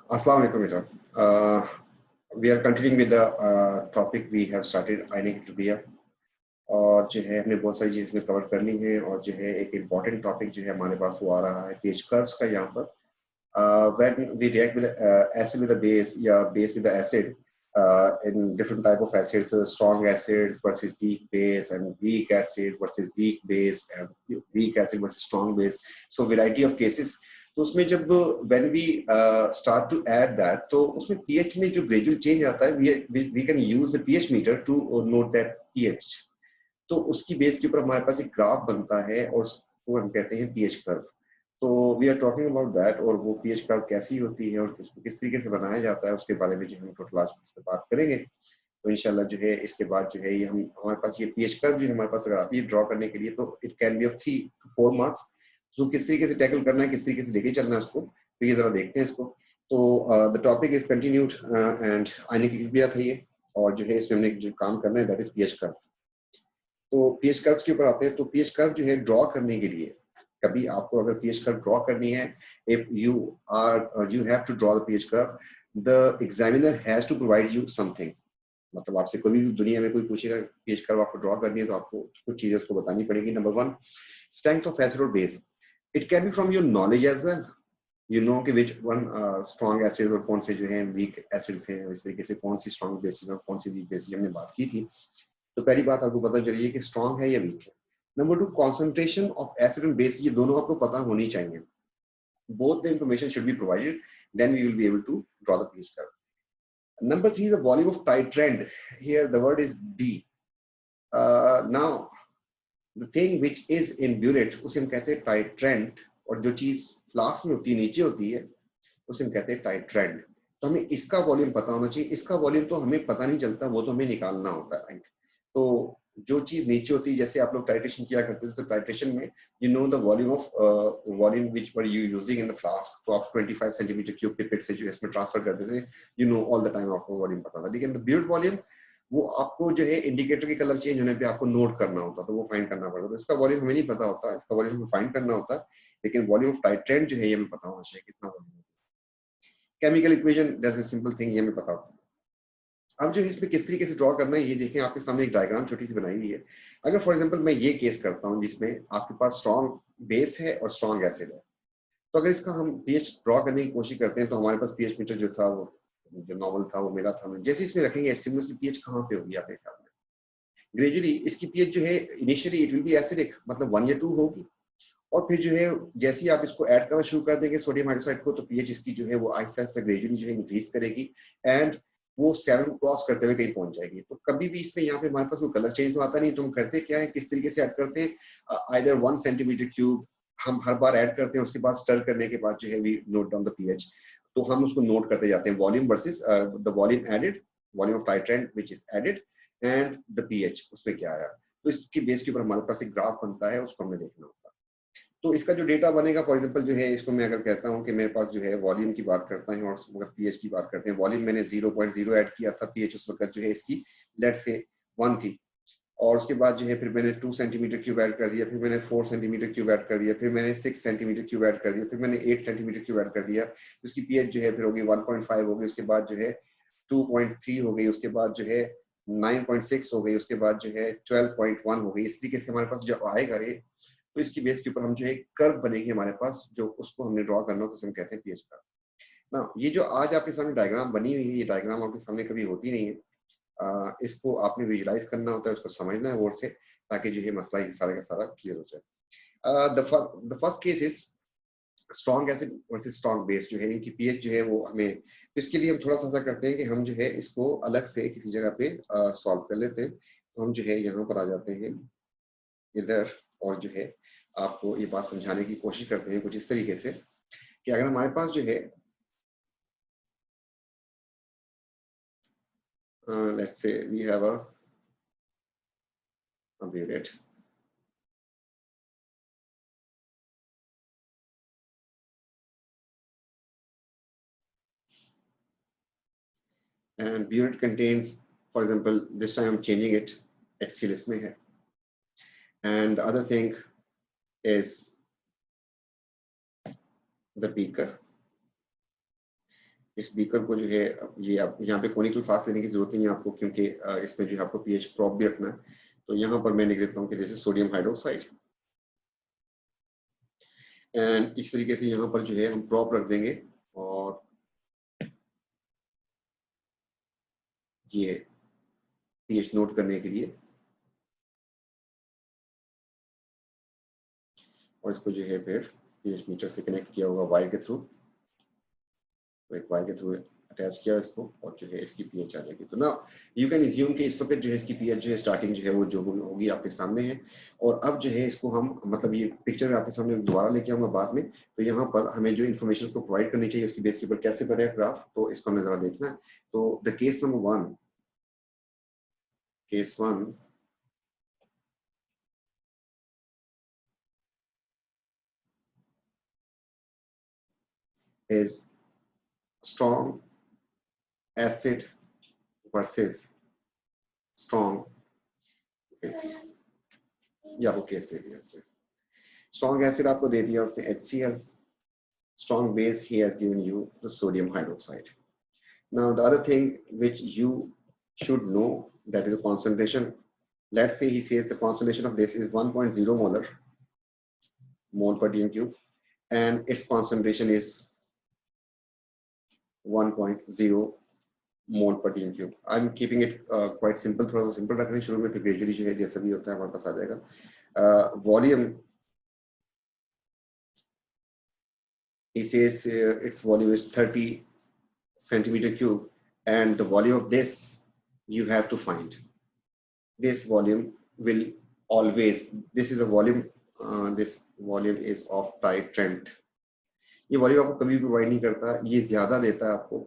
Assalamu alaikum beta. We are continuing with the topic we have started आयनिक तृतीया और जो है हमने बहुत सारी चीज़ इसमें कवर कर ली हैं और जो है एक इम्पॉर्टेंट टॉपिक जो है हमारे पास वो आ रहा है pH curves का यहाँ पर when we react with acid with a base या base with the acid in different type of acids strong acids versus weak base and weak acid versus weak base and weak acid versus strong base so variety of cases तो उसमें जब when we start to add that तो उसमें pH में जो gradual change आता है we can use the pH meter to note that pH तो उसकी बेस के ऊपर हमारे पास एक ग्राफ बनता है और उसको हम कहते हैं pH कर्व तो we are talking about that और वो pH कर्व कैसी होती है और उसको किस तरीके से बनाया जाता है उसके बारे में जो हम टोटल आज इस पे बात करेंगे तो इंशाल्लाह जो है इसके बाद जो है ये हम हमारे पास ये pH कर्व जो हमारे पास अगर आती है ड्रॉ करने के लिए तो it can be of 3 to 4 marks तो किस तरीके से टैकल करना है किस तरीके से लेके चलना है उसको तो ये जरा देखते हैं इसको तो the topic is continued and आने की भी था ये और जो है इसमें हमने जो काम करना है दैट इज pH कर्व तो pH कर्व के ऊपर आते हैं तो pH कर्व जो है ड्रॉ करने के लिए कभी आपको अगर pH कर्व ड्रॉ करनी है if you have to draw the pH curve the examiner has to provide you something मतलब आपसे कभी भी दुनिया में कोई पूछेगा pH कर्व आपको ड्रॉ करनी है तो आपको कुछ चीजें उसको बतानी पड़ेगी number 1 strength of acid or base it can be from your knowledge as well you know कि which one strong acid और कौन से जो है weak acids हैं इस तरीके से कौन सी strong bases और कौन सी weak bases हमने बात की थी तो पहली बात आपको पता चलिए कि strong है या weak है number 2 concentration of acid and base ये दोनों आपको पता होनी चाहिए both the information should be provided then we will be able to draw the pH curve number 3 the volume of titrant here the word is D now the thing which is in burette उसे हम कहते हैं titrant और जो चीज flask में होती है नीचे होती है उसे हम कहते हैं titrant तो हमें इसका वॉल्यूम पता होना चाहिए इसका वॉल्यूम तो हमें पता नहीं चलता वो तो हमें निकालना होता है राइट तो जो चीज नीचे होती है जैसे आप लोग टाइट्रेशन किया करते थे तो टाइट्रेशन में you know the volume of volume which were you using in the flask तो आप 25 सेंटीमीटर क्यूब के पिट से जो इसमें ट्रांसफर करते थे you know all the time आपको वॉल्यूम पता था लेकिन द बिल्ड वॉल्यूम वो आपको जो है इंडिकेटर के कलर चेंज होने पे आपको नोट करना होता तो वो फाइंड करना पड़ता तो इसका वॉल्यूम हमें नहीं पता होता इसका वॉल्यूम हमें फाइंड करना होता लेकिन वॉल्यूम ऑफ टाइट्रेंट जो है ये हमें पता होना चाहिए कितना volume chemical equation that's a simple thing ये हमें पता होता है अब जो इसमें किस तरीके से ड्रॉ करना है ये देखें आपके सामने एक डायग्राम छोटी सी बनाई हुई है अगर फॉर एग्जांपल मैं ये केस करता हूं जिसमें आपके पास स्ट्रॉन्ग बेस है और स्ट्रॉन्ग एसिड है तो अगर इसका हम pH ड्रॉ करने की कोशिश करते हैं तो हमारे पास pH मीटर जो था वो जो नॉर्मल था वो मेरा था जैसे इसमें रखेंगे सिमिलर pH कहाँ पे होगी आपके ख्याल में ग्रेजुअली इसकी pH जो है initially it will be acidic मतलब 1 या 2 होगी और फिर जो है जैसे ही आप इसको ऐड करना शुरू कर देंगे सोडियम हाइड्रोक्साइड को तो pH इसकी जो है वो आहिस्ता आहिस्ता ग्रेजुअली जो है इंक्रीज करेगी एंड वो 7 क्रॉस करते हुए कहीं पहुंच जाएगी तो कभी भी इसमें यहाँ पे हमारे पास कोई कलर चेंज तो आता नहीं तो हम करते क्या है किस तरीके से ऐड करते हैं आइदर 1 सेंटीमीटर क्यूब हम हर बार ऐड करते हैं उसके बाद स्टर करने के बाद जो है we note down the pH तो हम उसको नोट करते जाते हैं volume versus the volume added volume of titrant which is added and the pH उसमें क्या आया तो इसकी बेस के ऊपर हमारे पास एक ग्राफ बनता है उसको हमें देखना होता है तो इसका जो डेटा बनेगा फॉर एग्जांपल जो है इसको मैं अगर कहता हूं कि मेरे पास जो है वॉल्यूम की बात करता है और उस वक्त pH की बात करते हैं वॉल्यूम मैंने 0.0 ऐड किया था pH उस वक्त जो है इसकी लेट्स से 1 थी और उसके बाद जो है फिर मैंने 2 सेंटीमीटर क्यूब ऐड कर दिया फिर मैंने 4 सेंटीमीटर क्यूब ऐड कर दिया फिर मैंने 6 सेंटीमीटर क्यूब ऐड कर दिया फिर मैंने 8 सेंटीमीटर क्यूब ऐड कर दिया उसकी pH जो है फिर होगी 1.5 हो गई उसके बाद जो है 2.3 हो गई उसके बाद जो है 9.6 हो गई उसके बाद जो है 12.1 हो गई इस तरीके से हमारे पास जो आएगा ये तो इसकी बेस के ऊपर हम जो है कर्व बनेगी हमारे पास जो उसको हमने ड्रॉ करना हो तो हम कहते हैं pH कर्व ना ये जो आज आपके सामने डायग्राम बनी हुई है ये डायग्राम आपके सामने कभी होती नहीं है इसको आपने विजुलाइज करना होता है उसको समझना है और से ताकि जो है मसला ये सारा का सारा क्लियर हो जाए the first case is strong acid versus strong base जो है इनकी pH जो है वो हमें इसके लिए हम थोड़ा सा ऐसा करते हैं कि हम जो है इसको अलग से किसी जगह पे सॉल्व कर लेते हैं तो हम जो है यहाँ पर आ जाते हैं इधर और जो है आपको ये बात समझाने की कोशिश करते हैं कुछ इस तरीके से कि अगर हमारे पास जो है let's say we have a burette and burette contains for example this time I'm changing it HCl इसमें है and the other thing is the beaker इस बीकर को जो है ये आप यहाँ पे कोनिकल फ्लास्क लेने की जरूरत नहीं है आपको, क्योंकि इसमें जो है आपको पीएच प्रॉप भी रखना है। तो यहाँ पर मैं लिख देता हूँ कि जैसे सोडियम हाइड्रोक्साइड, एंड इस तरीके से यहाँ पर जो है हम प्रॉप रख देंगे और ये पीएच नोट करने के लिए, और इसको जो है फिर पीएच मीटर से कनेक्ट किया होगा वायर के थ्रू, तो एक वायर के थ्रू अटैच किया इसको और जो है इसकी पीएच आ जाएगी। तो ना यू कैन इज्यूम कि इस वक्त जो है इसकी पीएच जो है स्टार्टिंग जो है वो जो होगी आपके सामने है। और अब जो है इसको हम मतलब ये पिक्चर में आपके सामने दोबारा लेके आऊंगा बाद में। तो यहाँ पर हमें जो इन्फॉर्मेशन को प्रोवाइड करनी चाहिए उसकी बेस के ऊपर कैसे बनेगा ग्राफ, तो इसको हमें जरा देखना है। तो the case number 1, case 1 is strong acid versus strong base, या वो केस दे दिया उसने। स्ट्रॉन्ग एसिड आपको दे दिया उसने HCl, strong base he has given you the sodium hydroxide. Now the other thing which you should know, that is the concentration. Let's say he says the concentration of this is 1.0 molar mole per dm cube and its concentration is 1.0 मोल पर dm cube. I'm keeping it quite simple, थोड़ा सा simple रखने शुरू में, फिर gradually जो है जैसा भी होता है हमारे पास आ जाएगा। Volume he says its volume is 30 centimeter cube, and the volume of this you have to find. This volume will always, this is a volume, this volume is of type Trent. ये volume आपको कभी भी provide नहीं करता, ये ज्यादा देता है आपको,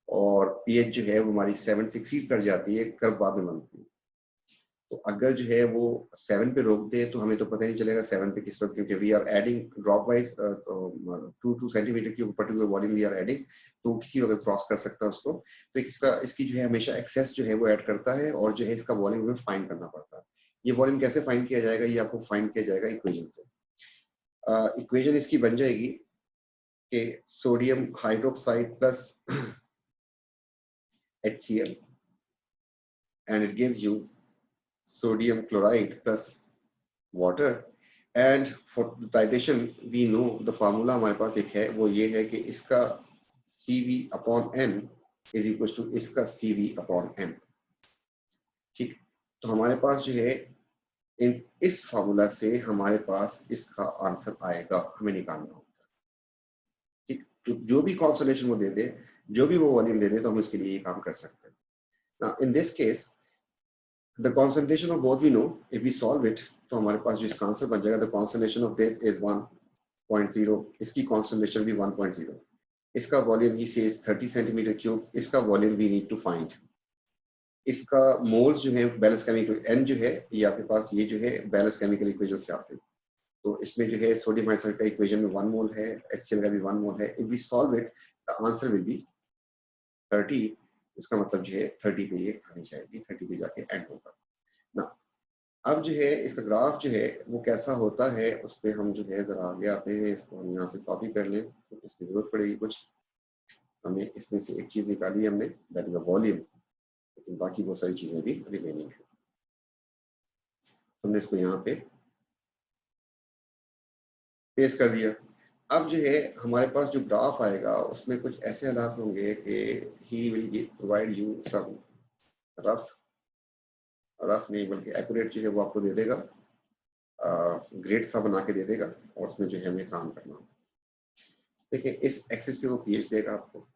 और पीएच जो है वो हमारी 7 से एक्सीड कर जाती है, कर्व बाद में बनती है। तो अगर जो है वो 7 पे रोक दे तो हमें तो पता नहीं चलेगा 7 पे किस वक्त, क्योंकि we are adding drop wise 2 centimetre की particular volume we are adding, तो किसी वक्त क्रॉस कर सकता है उसको। तो इसकी जो है हमेशा एक्सेस जो है वो ऐड करता है, और जो है इसका वॉल्यूम हमें फाइंड करना पड़ता है। ये वॉल्यूम कैसे फाइंड किया जाएगा, ये आपको फाइंड किया जाएगा इक्वेशन से। इक्वेशन इसकी बन जाएगी कि sodium hydroxide plus HCl and it gives you sodium chloride plus water, and for titration we know the formula हमारे पास एक है, वो ये है कि इसका CV upon N is equals to इसका CV upon M। ठीक, तो हमारे पास जो है इस फार्मूला से हमारे पास इसका आंसर आएगा, हमें निकालना होगा। ठीक, तो जो भी कॉन्सोलेशन वो दे दे, जो भी वो वॉल्यूम दे दे, तो हम इसके लिए ये काम कर सकते हैं। Now in this case the concentration of both we know, if we solve it तो हमारे पास जो इसका आंसर बन जाएगा, the concentration of this is 1.0, इसकी concentration भी 1.0, इसका वॉल्यूम ही says 30 सेंटीमीटर क्यूब, इसका volume we need to find, इसका मोल्स जो है बैलेंस केमिकल N जो है ये आपके पास ये जो है बैलेंस केमिकल इक्वेशन से आते हैं। तो इसमें जो है सोडियम हाइड्रोक्साइड का इक्वेशन में 1 मोल है, HCl का भी 1 मोल है। If we solve it the answer will be 30, इसका मतलब जो है 30 पे ये आनी चाहिए, 30 पे जाके एंड होगा ना। अब जो है इसका ग्राफ जो है वो कैसा होता है, उस पर हम जो है जरा आगे आते हैं। इसको हम यहाँ से कॉपी कर लें तो इसकी जरूरत पड़ेगी कुछ, हमें इसमें से एक चीज निकाली हमने, दैट इज द वॉल्यूम, लेकिन बाकी बहुत सारी चीजें भी रिमेनिंग है। हमने इसको यहाँ पे पेस्ट कर दिया। अब जो है हमारे पास जो ग्राफ आएगा उसमें कुछ ऐसे हालात होंगे कि he will provide you some rough नहीं बल्कि एक्यूरेट जो है वो आपको दे देगा, ग्रेड सा बना के दे देगा, और उसमें जो है हमें काम करना होगा। देखिए इस एक्सिस पे वो पीएच देगा आपको,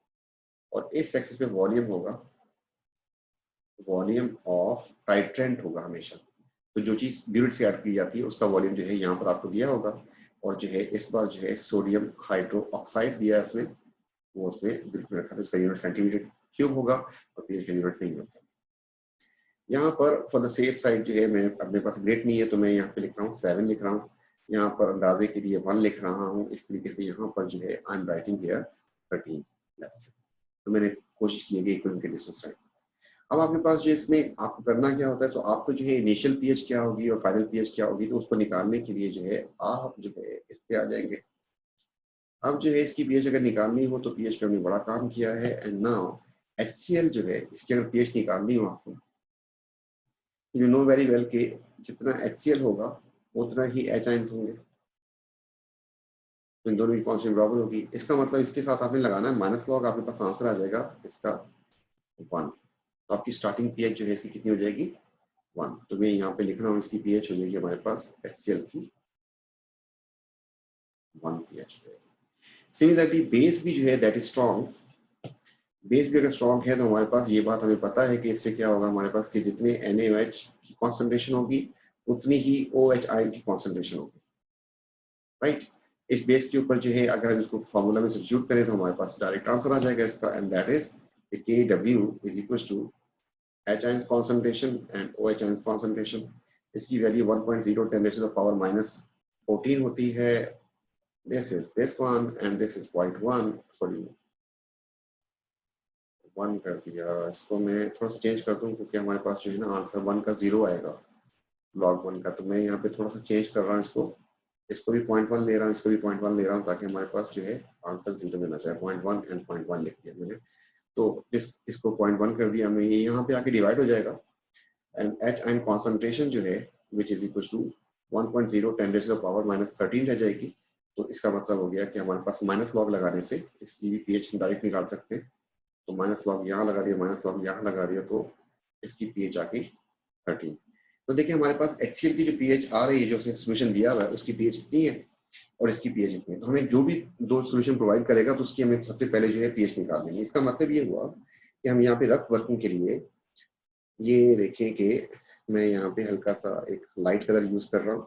और इस एक्सिस पे वॉल्यूम होगा, वॉल्यूम ऑफ टाइट्रेंट होगा हमेशा। तो जो चीज ब्यूरिट से ऐड की जाती है उसका वॉल्यूम जो है यहाँ पर आपको दिया होगा, और जो है इस बार जो है सोडियम हाइड्रो ऑक्साइड दिया है उसमें, वो उसमें ग्रिड में रखा था, इसका यूनिट सेंटीमीटर क्यूब होगा और पीएच का यूनिट नहीं होता। यहाँ पर फॉर द सेफ साइड जो है मैं अपने पास ग्रेड नहीं है तो मैं यहाँ पे लिख रहा हूँ 7 लिख रहा हूँ, यहाँ पर अंदाजे के लिए 1 लिख रहा हूँ। इस तरीके से यहाँ पर जो है I am writing here 13 let's say. तो मैंने कोशिश की है कि इक्वल के डिस्टेंस राइट। अब आपके पास जो इसमें आपको करना क्या होता है, तो आपको जो है इनिशियल पीएच क्या होगी और फाइनल पीएच क्या होगी, तो उसको निकालने के लिए जो है आप जो है इस पे आ जाएंगे, अब जो है इसकी पीएच अगर निकालनी हो तो पीएच पे हमने बड़ा काम किया है। एंड नाउ HCl जो है इसकी अगर पीएच निकालनी हो आपको, यू नो वेरी वेल कि जितना HCl होगा उतना ही H आयंस होंगे, इन दोनों की कांस्टेंट बराबर होगी। इसका मतलब इसके साथ आपने लगाना है माइनस लॉग, आपके पास आंसर आ जाएगा इसका 1। तो आपकी स्टार्टिंग पीएच जो है इसकी कितनी हो जाएगी 1। तो मैं यहाँ पे लिख रहा हूँ इसकी पीएच हो जाएगी हमारे पास HCl की 1 पीएच हो जाएगी। सिमिलरली बेस भी जो है दैट इज स्ट्रॉन्ग, बेस भी अगर स्ट्रॉन्ग है तो हमारे पास ये बात हमें पता है कि इससे क्या होगा हमारे पास कि जितने NaOH की कॉन्सेंट्रेशन होगी उतनी ही OH आयन की कॉन्सेंट्रेशन होगी, राइट। इस बेस के ऊपर जो है अगर हम इसको फॉर्मूला में सब्स्टिट्यूट करें तो हमारे पास डायरेक्ट आंसर आ जाएगा इसका, and that is Kw is equal to H ions concentration and OH ions concentration. इसकी वैल्यू 1.0 10 to the power -14 होती है। This is this one and this is 0.1, sorry 1 कर दिया। इसको मैं थोड़ा सा चेंज कर दूं क्योंकि हमारे पास जो है ना आंसर 1 का 0 आएगा log 1 का, तो मैं यहाँ पे थोड़ा सा चेंज कर रहा हूँ इसको, इसको भी 0.1 ले रहा हूँ, इसको भी 0.1 ले रहा हूँ ताकि हमारे पास जो है आंसर 0 में ना जाए। 0.1 एंड 0.1 लिख दिया मैंने। तो इसको 0.1 कर दिया मैं, ये यहाँ पे आके डिवाइड हो जाएगा एंड H आयन कॉन्सेंट्रेशन जो है which is equal to 1.0 10 to the power -13 रह जाएगी। तो इसका मतलब हो गया कि हमारे पास माइनस लॉग लगाने से इसकी भी पीएच डायरेक्ट निकाल सकते हैं। तो माइनस लॉग यहाँ लगा दिया, माइनस लॉग यहाँ लगा दिया, तो इसकी पीएच आ गई 13। तो देखिए हमारे पास HCl की जो पीएच आ रही है, जो उसने सोल्यूशन दिया हुआ है उसकी पीएच इतनी है और इसकी पीएच इतनी है। तो हमें जो भी दो सोल्यूशन प्रोवाइड करेगा तो उसकी हमें सबसे पहले जो है पीएच निकाल देंगे। इसका मतलब ये हुआ कि हम यहाँ पे रफ वर्किंग के लिए ये देखें कि मैं यहाँ पे हल्का सा एक लाइट कलर यूज कर रहा हूँ।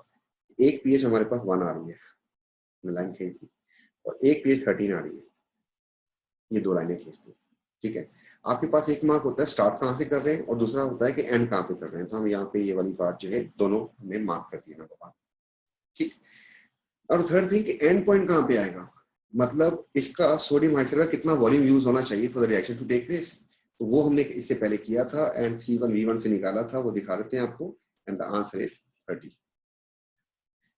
एक पीएच हमारे पास 1 आ रही है, मैं लाइन खींच दी, और एक पीएच 13 आ रही है, ये दो लाइनें खींच दी। ठीक है, आपके पास एक मार्क होता है स्टार्ट कहाँ से कर रहे हैं और दूसरा होता है कि एंड कहाँ पे कर रहे हैं। तो हम यहाँ पे ये वाली बात जो है दोनों हमें मार्क कर दी नंबर 1। ठीक, और थर्ड थिंग कि एंड पॉइंट कहाँ पे आएगा, मतलब इसका सोडियम हाइड्रोक्साइड का कितना वॉल्यूम यूज होना चाहिए for the reaction to take place. तो वो हमने इससे पहले किया था एंड C1V1 से निकाला था, वो दिखा देते हैं आपको, एंड द आंसर इज 30।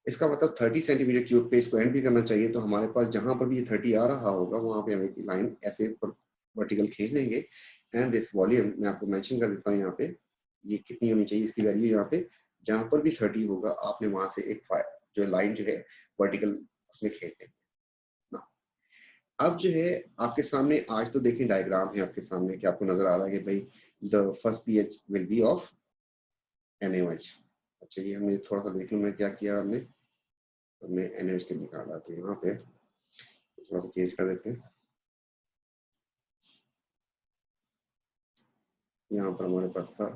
इसका मतलब 30 सेंटीमीटर क्यूब पे इसको एंड भी करना चाहिए। तो हमारे पास जहां पर भी ये 30 आ रहा होगा वहां पे हम एक लाइन ऐसे वर्टिकल खींच देंगे एंड दिस वॉल्यूम मैं आपको मेंशन कर देता हूँ यहाँ पे, ये कितनी होनी चाहिए इसकी वैल्यू। यहाँ पे जहां पर भी 30 होगा आपने वहां से एक जो लाइन जो है वर्टिकल उसमें खींच देंगे ना। अब जो है आपके सामने आज तो देखें डायग्राम है आपके सामने कि आपको नजर आ रहा है कि भाई the first pH will be of NaOH। अच्छा ये हमने थोड़ा सा देख लूं मैं क्या किया हमने NaOH के निकाला, तो यहाँ पे थोड़ा सा चेंज कर देते हैं। यहाँ पर हमारे पास था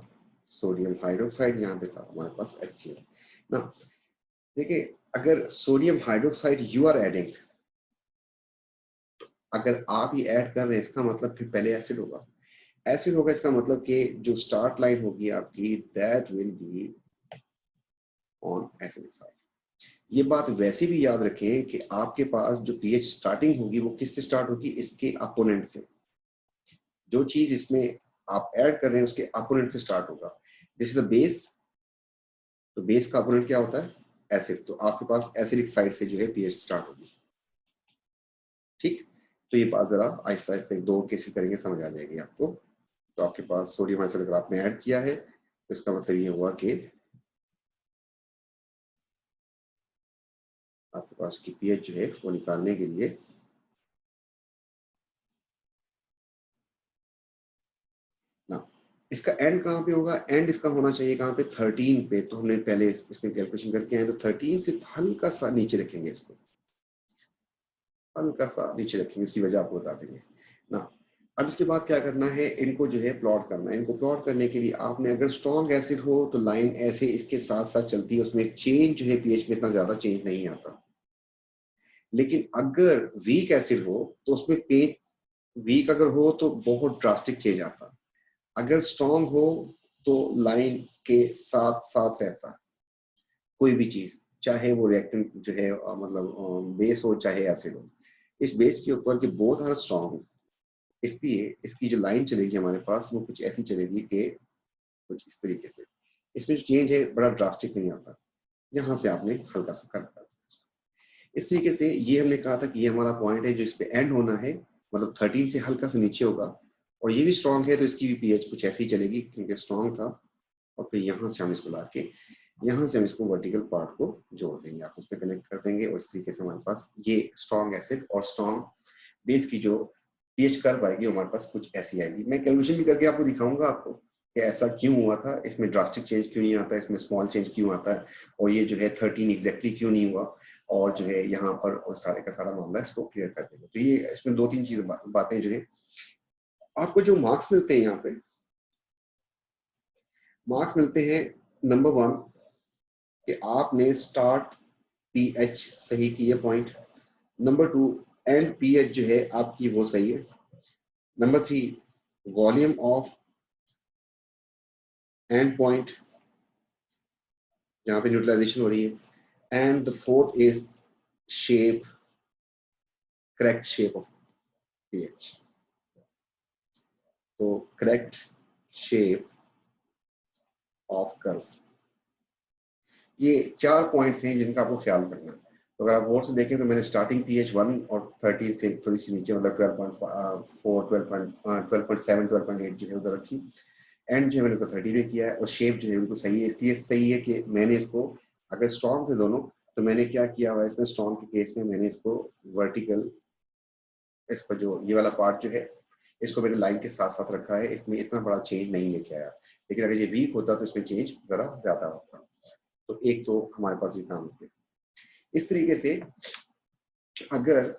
सोडियम हाइड्रोक्साइड, यहाँ पे था हमारे पास HCl ना। देखिए अगर sodium hydroxide you are adding, अगर आप ये ऐड कर रहे हैं इसका मतलब फिर पहले एसिड होगा। एसिड होगा इसका मतलब कि जो स्टार्ट लाइन होगी आपकी that will be on acidic side. ये बात वैसे भी याद रखें कि आपके पास जो पीएच स्टार्टिंग होगी वो किससे स्टार्ट होगी, इसके अपोनेंट से। जो चीज इसमें आप ऐड कर रहे हैं उसके अपोनेंट से स्टार्ट होगा। दिस इज अ बेस, तो बेस का अपोनेंट क्या होता है एसिड, तो आपके पास एसिडिक साइड से जो है पीएच स्टार्ट होगी। ठीक, तो ये बात जरा आहिस्ता आहिस्ता दो केसेस करेंगे समझ आ जाएगी आपको। तो आपके पास सोडियम हाइड्रोक्साइड अगर आपने ऐड किया है तो इसका मतलब ये हुआ कि आपके पास की पीएच जो है वो निकालने के लिए ना, इसका एंड कहाँ पे होगा, एंड इसका होना चाहिए कहाँ पे 13 पे। तो हमने पहले इसमें कैलकुलेशन करके आए तो 13 से हल्का सा नीचे रखेंगे, इसको हल्का सा नीचे रखेंगे, उसकी वजह आपको बता देंगे ना। अब इसके बाद क्या करना है, इनको जो है प्लॉट करना है। इनको प्लॉट करने के लिए आपने अगर स्ट्रॉन्ग एसिड हो तो लाइन ऐसे इसके साथ साथ चलती है, उसमें चेंज जो है पीएच में इतना ज्यादा चेंज नहीं आता। लेकिन अगर वीक एसिड हो तो उसमें पेज वीक अगर हो तो बहुत ड्रास्टिक चेंज आता। अगर स्ट्रॉन्ग हो तो लाइन के साथ साथ रहता है कोई भी चीज, चाहे वो रिएक्टेंट जो है मतलब बेस हो चाहे एसिड हो। इस बेस के ऊपर कि बोथ आर स्ट्रॉन्ग, इसलिए इसकी जो लाइन चलेगी हमारे पास वो कुछ ऐसी चलेगी कि कुछ इस तरीके से। इसमें जो चेंज है बड़ा ड्रास्टिक नहीं आता, यहाँ से आपने हल्का सा कर। इस तरीके से ये हमने कहा था कि ये हमारा पॉइंट है जो इस पे एंड होना है, मतलब 13 से हल्का सा नीचे होगा, और ये भी स्ट्रॉन्ग है तो इसकी भी पीएच कुछ ऐसी ही चलेगी क्योंकि स्ट्रॉन्ग था। और फिर यहाँ से हम इसको ला के यहाँ से हम इसको वर्टिकल पार्ट को जोड़ देंगे, आप उस पर कनेक्ट कर देंगे, और इस तरीके से हमारे पास ये स्ट्रॉन्ग एसिड और स्ट्रॉन्ग बेस की जो पीएच कर्व आएगी हमारे पास कुछ ऐसी आएगी। मैं कैलकुलेशन भी करके आपको दिखाऊंगा आपको कि ऐसा क्यों हुआ था, इसमें ड्रास्टिक चेंज क्यों नहीं आता, इसमें स्मॉल चेंज क्यों आता है, और ये जो है 13 एग्जैक्टली क्यों नहीं हुआ, और जो है यहाँ पर और सारे का सारा मामला इसको क्लियर कर देंगे। तो ये इसमें दो तीन चीज बातें जो है आपको जो मार्क्स मिलते हैं, यहाँ पे मार्क्स मिलते हैं नंबर 1 कि आपने स्टार्ट पीएच सही की है पॉइंट, नंबर 2 एंड पीएच जो है आपकी वो सही है, number 3 volume of and point जहां पे न्यूट्रलाइजेशन हो रही है, and the fourth is shape, correct shape of pH. तो करेक्ट शेप ऑफ कर्व, ये 4 पॉइंट्स हैं जिनका आपको ख्याल करना है। तो अगर आप गौर से देखें तो मैंने स्टार्टिंग पीएच 1 और 13 से थोड़ी सी नीचे, मतलब 12.4 12.7 12.8 जो है उधर रखी, एंड जो है मैंने उसका 30 पे किया है, और शेप जो है बिल्कुल सही है। इसलिए सही है कि मैंने इसको, अगर स्ट्रॉन्ग थे दोनों तो मैंने क्या किया हुआ है इसमें, स्ट्रॉन्ग के केस में मैंने इसको वर्टिकल, इसका जो ये वाला पार्ट जो है इसको मैंने लाइन के साथ साथ रखा है, इसमें इतना बड़ा चेंज नहीं लेके आया। लेकिन अगर ये वीक होता तो इसमें चेंज जरा ज्यादा होता। तो एक तो हमारे पास ये काम होते, इस तरीके से अगर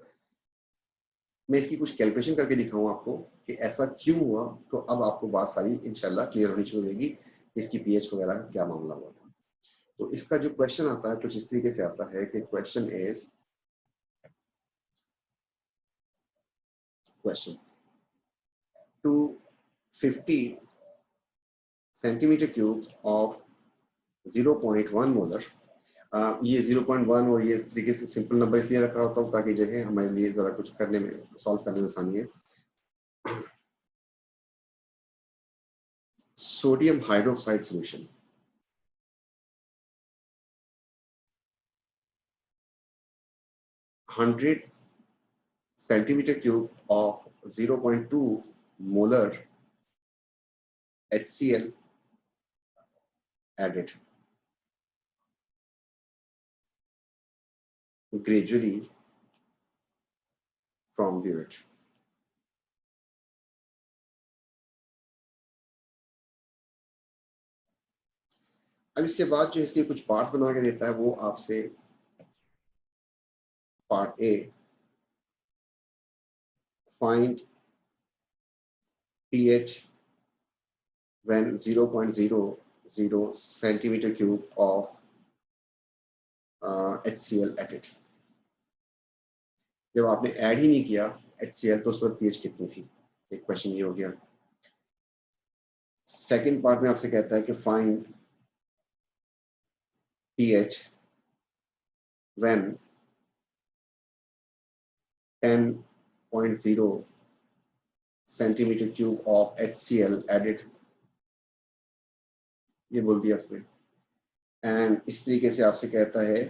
मैं इसकी कुछ कैलकुलेशन करके दिखाऊं आपको कि ऐसा क्यों हुआ, तो अब आपको बात सारी इंशाल्लाह क्लियर होनी शुरू होगी, इसकी पीएच वगैरह क्या मामला हुआ था। तो इसका जो क्वेश्चन आता है कुछ इस तरीके से आता है कि question is, question 250 centimetre cube of 0.1 molar, ये 0.1 और ये इस तरीके से सिंपल नंबर इसलिए रखा होता हूँ ताकि जो है हमारे लिए जरा कुछ करने में, सॉल्व करने में आसानी है। Sodium hydroxide solution, 100 centimeter cube of 0.2 molar HCl added gradually from burette. अब इसके बाद जो इसके कुछ पार्ट्स बना के देता है वो आपसे, part A, find pH when 0.00 centimeter cube of HCl added। जब आपने ऐड ही नहीं किया HCl तो उस पर pH कितनी थी, एक क्वेश्चन ये हो गया। सेकंड पार्ट में आपसे कहता है कि find pH when 10.0 centimeter cube of HCl added, ये बोल दिया उसने। एंड इस तरीके से आपसे कहता है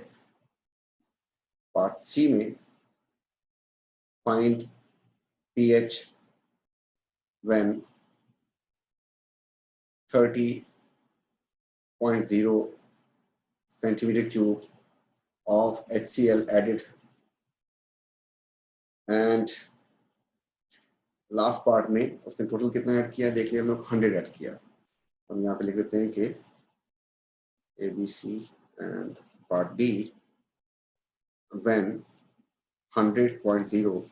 पार्ट सी में, find pH when 30.0 centimeter cube of HCl added, and last part में उसने टोटल कितना ऐड किया देख लिया हम लोग, 100 ऐड किया। हम यहाँ पे लिख देते हैं कि ABC and part D when 100.0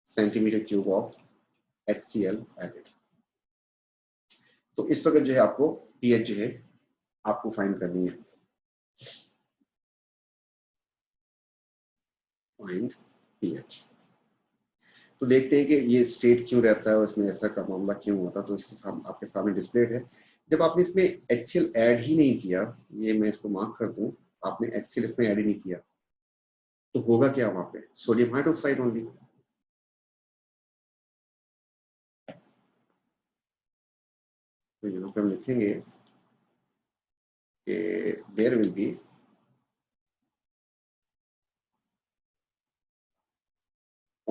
centimeter cube of HCl added। तो इस प्रकार जो है आपको pH जो है आपको फाइंड करनी है, फाइंड pH। तो देखते हैं कि ये स्टेट क्यों रहता है और इसमें ऐसा का मामला क्यों होता है। तो इसके सामने आपके सामने डिस्प्लेड है, जब आपने इसमें HCl ऐड ही नहीं किया, ये मैं इसको मार्क कर दूं, आपने HCl इसमें ऐड ही नहीं किया तो होगा क्या वहां पे, सोडियम हाइड्रोक्साइड ओनली। तो यहाँ पे हम लिखेंगे कि there will be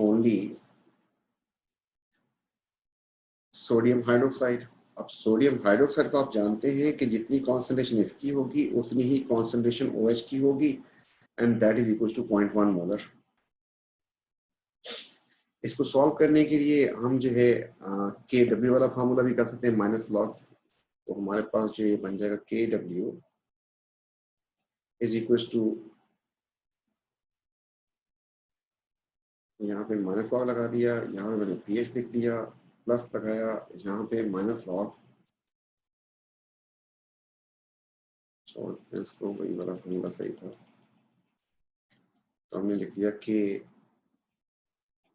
only sodium hydroxide. अब सोडियम हाइड्रोक्साइड को आप जानते हैं कि जितनी कॉन्सेंट्रेशन इसकी होगी उतनी ही कॉन्सेंट्रेशन OH की होगी, and that is equal to 0.1 molar. इसको सॉल्व करने के लिए हम जो है KW वाला फार्मूला भी कर सकते हैं, माइनस लॉग। तो हमारे पास जो ये बन जाएगा KW इज इक्वल टू, यहाँ पे माइनस लॉग लगा दिया, यहाँ पे मैंने pH लिख दिया, प्लस लगाया, यहाँ पे माइनस लॉग, इसको वही वाला फॉर्मूला सही था, तो हमने लिख दिया कि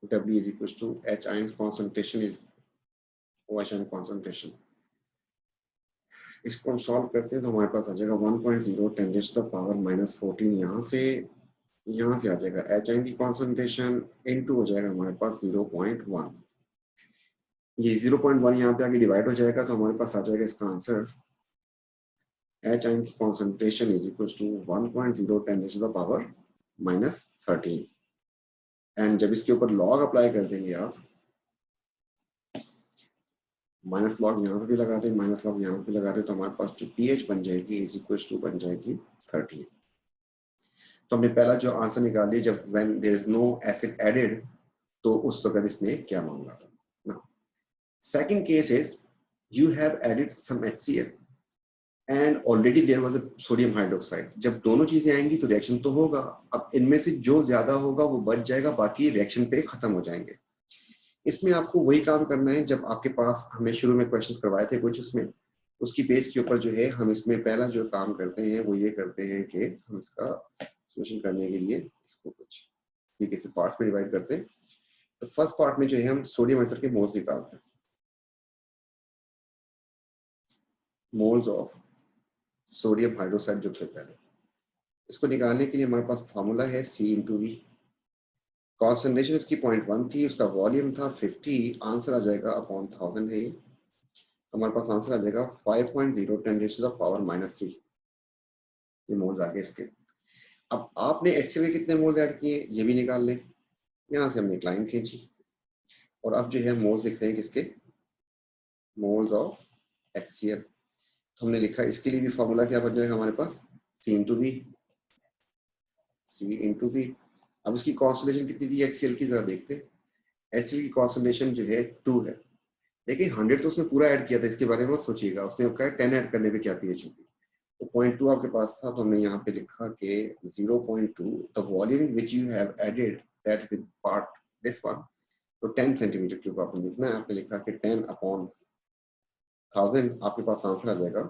W is equals to H ions concentration is OH ion concentration। इसको हम सॉल्व करते हैं तो हमारे पास आ जाएगा 1.0 10 to the power minus 14। यहाँ से आ जाएगा H ion की कॉन्सेंट्रेशन इनटू हो जाएगा हमारे पास 0.1। ये 0.1 यहाँ पे आगे डिवाइड हो जाएगा तो हमारे पास आ जाएगा इसका आंसर H ion की concentration is equal to 1.0 10 to the power minus 13। And जब इसके ऊपर लॉग अप्लाई कर देंगे आप, माइनस लॉग यहाँ पे भी लगा दें, माइनस लॉग यहाँ पे लगा दें, तो हमारे पास जो pH बन जाएगी इज इक्वल टू बन जाएगी 13। तो हमने पहला जो आंसर निकाल लिया, जब when there is no acid added, तो उस वक्त इसमें क्या मामला था ना। Second case is you have added some HCl and already there was a sodium hydroxide. जब दोनों चीजें आएंगी तो रिएक्शन तो होगा। अब इनमें से जो ज्यादा होगा वो बच जाएगा, बाकी रिएक्शन पे खत्म हो जाएंगे। इसमें आपको वही काम करना है जब आपके पास हमने शुरू में क्वेश्चंस करवाए थे कुछ, उसमें उसकी बेस के ऊपर जो है हम इसमें पहला जो काम करते हैं वो ये करते हैं कि हम इसका सोल्यूशन करने के लिए इसको कुछ तरीके से पार्ट्स में डिवाइड करते हैं। तो फर्स्ट पार्ट में जो है हम सोडियम आंसर के मोल्स निकालते हैं, मोल्स ऑफ सोडियम हाइड्रोक्साइड जो थे पहले। इसको निकालने के लिए हमारे पास फार्मूला है C/V। कॉन्सेंट्रेशन इसकी 0.1 थी, उसका वॉल्यूम था 50, आंसर आ जाएगा अपॉन 1000 है। हमारे पास आंसर आ जाएगा 5.0 10 to the power minus 3। ये मोल्स आ गए इसके। अब आपने HCl के कितने मोल्स ऐड किए ये भी निकाल लें। यहाँ से हमने एक लाइन खींची और अब जो है मोल्स लिख रहे हैं किसके, मोल्स ऑफ HCl। तो हमने लिखा इसके लिए भी फार्मूला क्या बन जाएगा हमारे पास, C/V। C/V। अब इसकी कॉन्सेंट्रेशन कितनी थी HCl की, जरा देखते हैं। HCl की कॉन्सेंट्रेशन जो है 2 है, लेकिन 100 तो उसने पूरा ऐड किया था, इसके बारे में मत सोचिएगा। उसने कहा 10 ऐड करने पे क्या pH होगी, तो 0.2 आपके पास था, तो हमने यहाँ पे लिखा कि 0.2 the volume which you have added that is part this one. तो 10 सेंटीमीटर क्यूब आपने लिखना है। आपने लिखा कि 10 अपॉन 1000, आपके पास आंसर आ जाएगा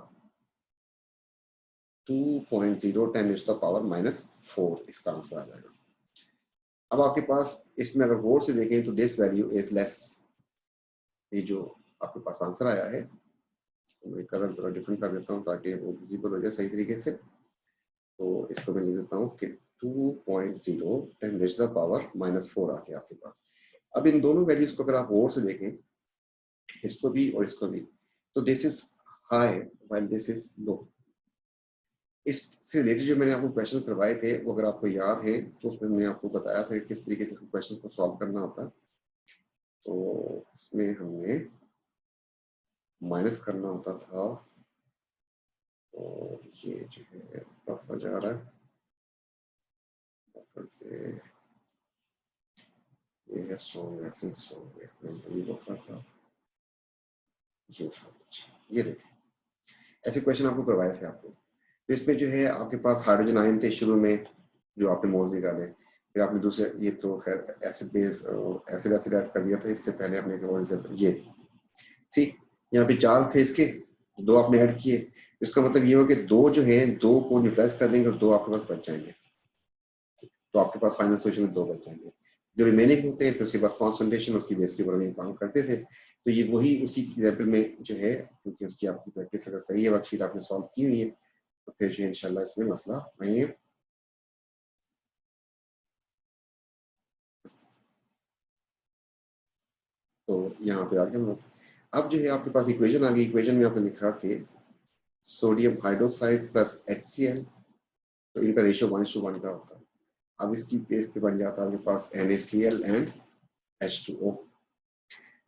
2.0 10 to the power minus 4, इसका आंसर आ जाएगा। अब आपके पास इसमें अगर गौर से देखें तो दिस वैल्यू इज लेस। ये जो आपके पास आंसर आया है, मैं कलर थोड़ा डिफरेंट कर देता हूँ ताकि वो विजिबल हो जाए सही तरीके से। तो इसको मैं लिख देता हूँ कि 2.0 10 to the power minus 4 आ गया आपके पास। अब इन दोनों वैल्यूज को अगर आप गौर से देखें, इसको भी और इसको भी, तो this is high while this is low. इससे रिलेटेड जो मैंने आपको क्वेश्चन करवाए थे वो अगर आपको याद है तो उसमें मैंने आपको बताया था कि किस तरीके से क्वेश्चन को सॉल्व करना होता है। तो इसमें हमने माइनस करना होता था, और ये जो है बफर जा रहा है, बफर से ये है strong acid, strong acid buffer था ये था कुछ। ये देखें ऐसे क्वेश्चन आपको करवाए थे आपको। तो इसमें जो है आपके पास हाइड्रोजन आयन थे शुरू में जो आपने मोल्स निकाले, फिर आपने दूसरे, ये तो खैर एसिड बेस एसिड ऐड कर दिया था इससे पहले आपने, ये सी यहाँ पे 4 थे इसके, 2 आपने ऐड किए। इसका मतलब ये हो कि 2 जो है 2 को न्यूट्रलाइज कर देंगे और 2 आपके पास बच जाएंगे। तो आपके पास फाइनल सोल्यूशन में 2 बच जाएंगे। जो रिमेनिंग होते हैं फिर उसके बाद कॉन्सेंट्रेशन उसकी बेस के ऊपर में काम करते थे। तो ये वही उसी एग्जाम्पल में जो है, क्योंकि उसकी आपकी प्रैक्टिस अगर सही है, वर्कशीट आपने सॉल्व की हुई है, तो फिर जो है इंशाल्लाह इसमें मसला नहीं है। तो यहाँ पे आ गए हम लोग। अब जो है आपके पास इक्वेशन आ गई। इक्वेशन में आपने लिखा कि सोडियम हाइड्रोक्साइड प्लस HCl, तो इनका रेशियो 1:1 का होता है। अब इसकी बेस पे बन जाता है आपके पास NaCl एंड H2O।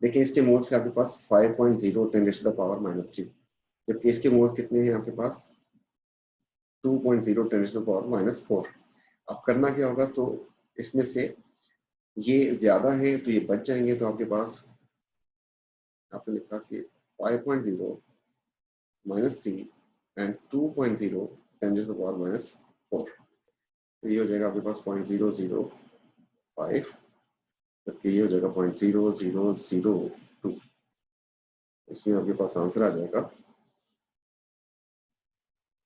देखिए इसके मोल्स है आपके पास 5.0 10⁻⁻3, जबकि इसके मोल्स कितने हैं आपके पास 2.0 10⁻⁻4। अब करना क्या होगा, तो इसमें से ये ज्यादा है तो ये बच जाएंगे, तो आपके पास आपने लिखा कि 5.0 -3 एंड 2.0 10⁻⁻4, तो ये हो जाएगा आपके पास 0.005, जबकि ये हो जाएगा 0.0002। इसमें आपके पास आंसर आ जाएगा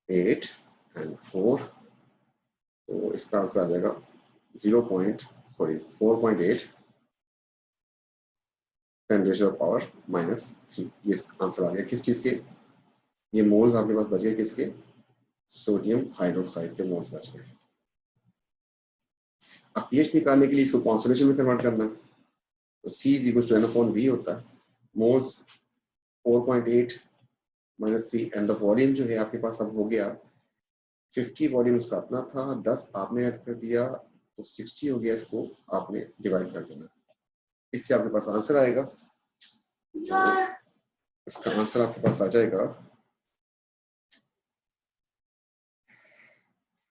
8 एंड 4, तो इसका आंसर आ जाएगा 4.8 10⁻⁻3। ये आंसर आ गया किस चीज के, ये मोल्स आपके पास बच गए किसके, सोडियम हाइड्रोक्साइड के मोल्स बच गए। अब पीएच निकालने के लिए इसको कॉन्सोलेशन में कन्वर्ट करना है, तो C = N/V होता है, मोल्स 4.8 -3 एंड द वॉल्यूम जो है आपके पास अब हो गया 50, वॉल्यूम उसका अपना था, 10 आपने ऐड कर दिया तो 60 हो गया, इसको आपने डिवाइड कर देना, इससे आपके पास आंसर आएगा। इसका आंसर आपके पास आ जाएगा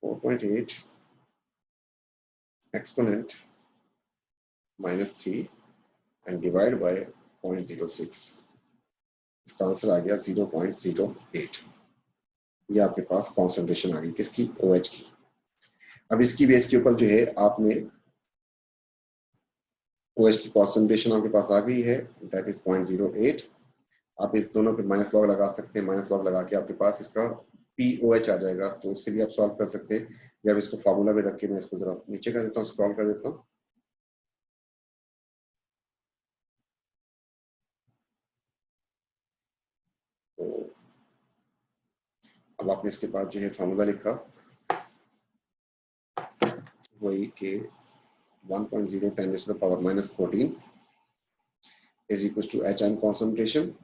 4.8 एक्सपोनेंट -3 एंड डिवाइड बाय 0.06, इसका आंसर आ गया 0.08। ये आपके पास कॉन्सेंट्रेशन आ गई किसकी, OH की। अब इसकी बेस के ऊपर जो है आपने OH की कॉन्सेंट्रेशन आपके पास आ गई है, दैट इज 0.08। आप इस दोनों पे माइनस लॉग लगा सकते हैं, माइनस लॉग लगा के आपके पास इसका POH आ जाएगा, तो उससे भी आप सॉल्व कर सकते हैं। जब इसको फार्मूला में रख के मैं इसको जरा नीचे कर देता हूँ, स्क्रॉल कर देता हूँ। तो अब आपने इसके बाद जो है फार्मूला लिखा वही के 1.0 10⁻⁻14 is equals to HN concentration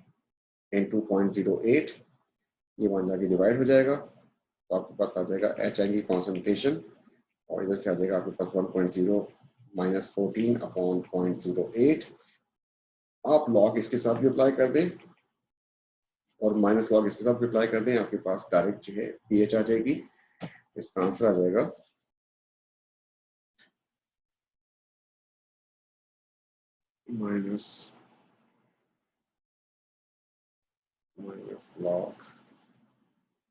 into 0.08, ये वहां जाके डिवाइड हो जाएगा, तो आपके पास आ जाएगा HN की कॉन्सेंट्रेशन, और इधर से आ जाएगा आपके पास 1.0 -14 अपॉन 0.08। आप लॉग इसके साथ भी अप्लाई कर दें और माइनस लॉग इसके साथ भी अप्लाई कर दें, आपके पास डायरेक्ट जो है पीएच आ जाएगी। इसका आंसर आ जाएगा माइनस लॉग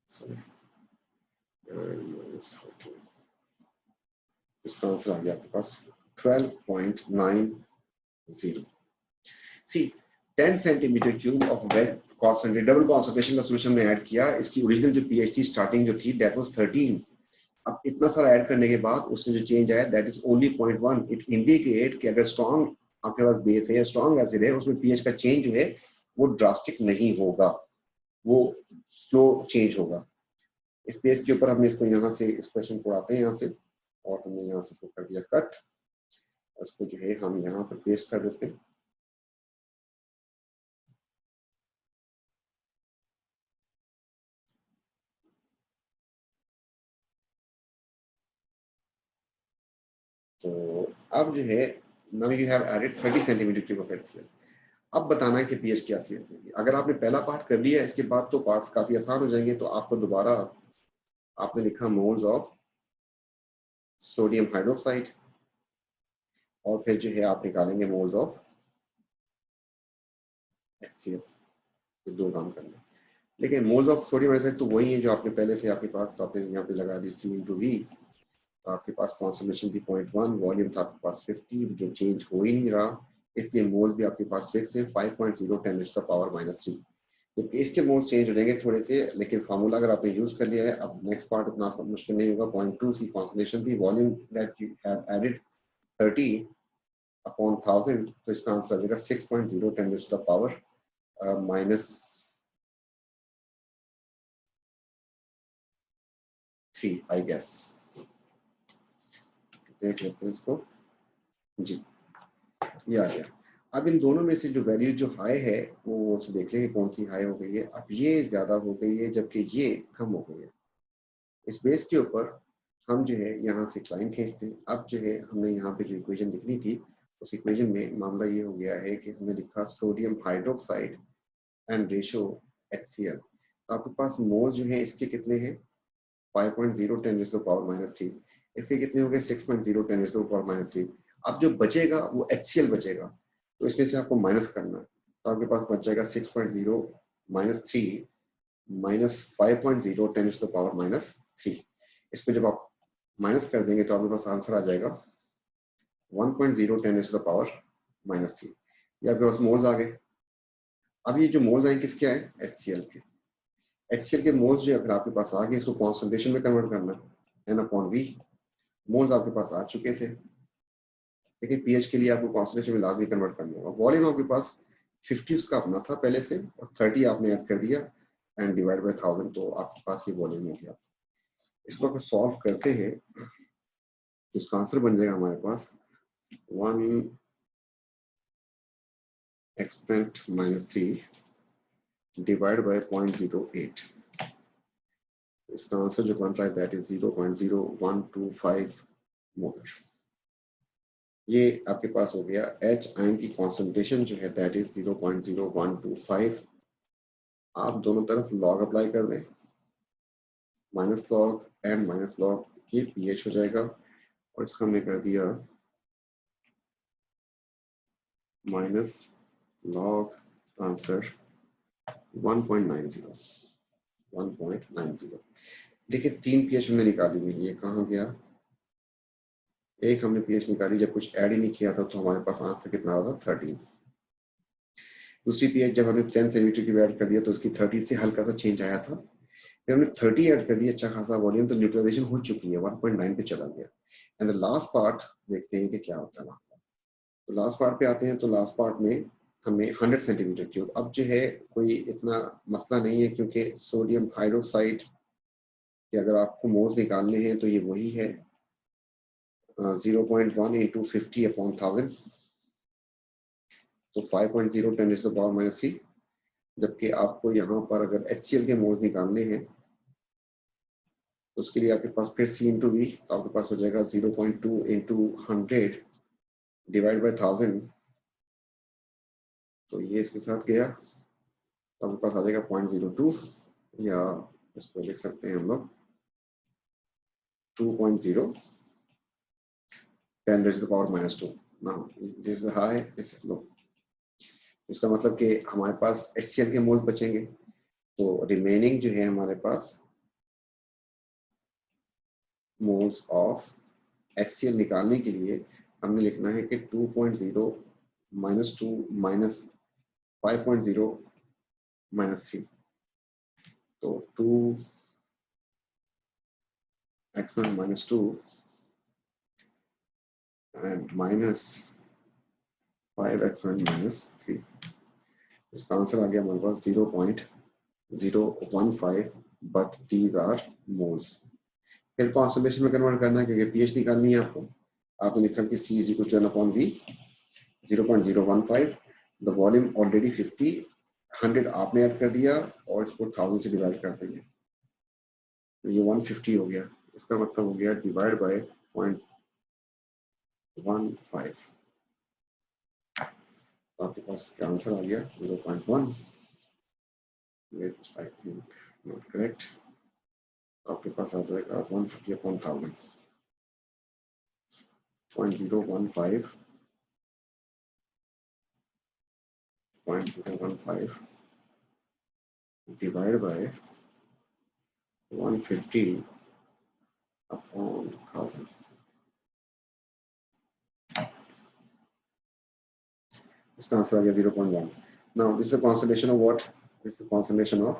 -14, इसका आंसर आ गया आपके पास 12.90। See 10 centimetre cube of weight concentrate double concentration का सॉल्यूशन में ऐड किया, इसकी ओरिजिनल जो पीएच थी स्टार्टिंग जो थी दैट वाज 13। अब इतना सारा ऐड करने के बाद उसमें जो चेंज आया that is only 0.1। It indicate कि अगर स्ट्रॉन्ग आपके पास बेस है या स्ट्रॉन्ग एसिड है, उसमें पीएच का चेंज जो है वो ड्रास्टिक नहीं होगा, वो स्लो चेंज होगा। इस बेस के ऊपर हमने इसको यहाँ से इस क्वेश्चन को उड़ाते हैं यहाँ से, और हमने यहाँ से इसको कर दिया कट, उसको जो है हम यहाँ पर पेस्ट कर देते हैं। तो अब जो है now you have added 30 centimetre cube of HCl। अब बताना है कि पीएच क्या सी होगी। अगर आपने पहला पार्ट कर लिया, इसके बाद तो पार्ट्स काफी आसान हो जाएंगे। तो आपको दोबारा आपने लिखा मोल्स ऑफ सोडियम हाइड्रोक्साइड, और फिर जो है आप निकालेंगे मोल्स ऑफ HCl, ये दो काम करना है। लेकिन मोल्स ऑफ सोडियम हाइड्रोक्साइड तो वही है जो आपने पहले से आपके पास, तो आपने यहाँ पे लगा दी C/V, तो आपके पास कॉन्सेंट्रेशन थी 0.1, वॉल्यूम था आपके पास 50, जो चेंज हो ही नहीं रहा, इसलिए मोल भी आपके पास फिक्स है 5.0 10⁻⁻3। तो इसके मोल चेंज हो जाएंगे थोड़े से, लेकिन फार्मूला अगर आपने यूज कर लिया है, अब नेक्स्ट पार्ट उतना मुश्किल नहीं होगा। 0.2 की कॉन्सेंट्रेशन थी, volume that you have added 30 upon 1000, तो इसका आंसर आ जाएगा 6.0 10⁻⁻3 आई गेस। देख लेते हैं इसको जी, ये आ गया। अब इन दोनों में से जो वैल्यू जो हाई है वो से देख लेंगे कौन सी हाई हो गई है। अब ये ज्यादा हो गई है जबकि ये कम हो गई है। इस बेस के ऊपर हम जो है यहाँ से क्लाइन खींचते हैं। अब जो है हमने यहाँ पे जो इक्वेशन लिखनी थी उस इक्वेशन में मामला ये हो गया है कि हमने लिखा sodium hydroxide and ratio HCl। तो आपके पास मोल्स जो है इसके कितने हैं 5.0 10 to the power -3, इसके कितने हो गए 6.0 10 to the power -3। अब जो बचेगा वो HCl बचेगा, तो इसमें से आपको माइनस करना है। तो आपके पास बच जाएगा 6.0 -3 -5.0 10 to the power -3। इसको जब आप माइनस कर देंगे तो आपके पास आंसर आ जाएगा 1.0 10 to the power -3। ये आपके पास मोल्स आ गए। अब ये जो मोल्स आए किसके आए HCl के। HCl के मोल्स जो अगर आपके पास आ गए इसको कॉन्सेंट्रेशन में कन्वर्ट करना n अपॉन v। मोल्स आपके पास आ चुके थे, लेकिन pH के लिए आपको कॉन्सेंट्रेशन में लाजमी कन्वर्ट करना होगा। वॉल्यूम आपके पास 50 उसका अपना था पहले से और 30 आपने ऐड कर दिया एंड डिवाइड बाय 1000, तो आपके पास ये वॉल्यूम हो गया। इसको अगर सॉल्व करते हैं तो इसका आंसर बन जाएगा हमारे पास 1 एक्सपोनेंट -3 डिवाइड बाय 0.08। इसका आंसर जो बन रहा है दैट इज 0.0125 मोलर। ये आपके पास हो गया H आयन की कॉन्सेंट्रेशन जो है दैट इज 0.0125। आप दोनों तरफ लॉग अप्लाई कर दें, minus log and minus log, ये pH हो जाएगा और इसका हमने कर दिया माइनस लॉग आंसर 1.90। देखिए 3 pH हमने निकाली हुई, ये कहाँ गया, एक हमने pH निकाली जब कुछ ऐड ही नहीं किया था तो हमारे पास आंसर कितना आ रहा था 13। दूसरी pH जब हमने 10 सेंटीमीटर की ऐड कर दिया तो उसकी 13 से हल्का सा चेंज आया था, फिर हमने 30 ऐड कर दिया, अच्छा खासा वॉल्यूम, तो न्यूट्रलाइजेशन हो चुकी है, 1.9 पे चला गया। एंड द लास्ट पार्ट देखते हैं कि क्या होता है वहां पर। तो लास्ट पार्ट पे आते हैं, तो लास्ट पार्ट में हमें 100 सेंटीमीटर क्यूब। अब जो है कोई इतना मसला नहीं है क्योंकि सोडियम हाइड्रोक्साइड कि अगर आपको मोल्स निकालने हैं तो ये वही है 0.1 इंटू 50 अपॉन 1000, तो 5.0 10 टू द पावर -3। जबकि आपको यहाँ पर अगर HCl के मोल्स निकालने हैं तो उसके लिए आपके पास फिर C इंटू V, तो आपके पास हो जाएगा 0.2 इंटू 100 डिवाइड बाई 1000, तो ये इसके साथ गया तो आपके पास आ जाएगा 0.02, या इसको लिख सकते हैं हम लोग 2.0 10 raised to the power -2। Now this is high, this is low। इसका मतलब कि हमारे पास HCl के मोल्स बचेंगे, तो रिमेनिंग जो है हमारे पास मोल्स ऑफ HCl निकालने के लिए हमने लिखना है कि 2.0 -2 -5.0 -3, तो 2 एक्सपोनेंट -2 एंड -5 एक्सपोनेंट -3। इसका आंसर आ गया हमारे पास 0.015, बट दीज आर मोल्स। फिर कॉन्सेंट्रेशन में कन्वर्ट करना है क्योंकि pH निकालनी है आपको। आपने लिखा कि C is equal to n/V 0.015, the volume already 50, 100 आपने ऐड कर दिया और इसको 1000 से डिवाइड कर देंगे, तो ये 150 हो गया। इसका मतलब हो गया डिवाइड बाय 0.15, तो आपके पास क्या आंसर आ गया 0.1, which I think not correct। आपके पास आ जाएगा 150 अपॉन 1000, 0.015 divided by 150 upon 1000। इसका आंसर आ गया 0.1। Now this is a concentration of what? This is a concentration of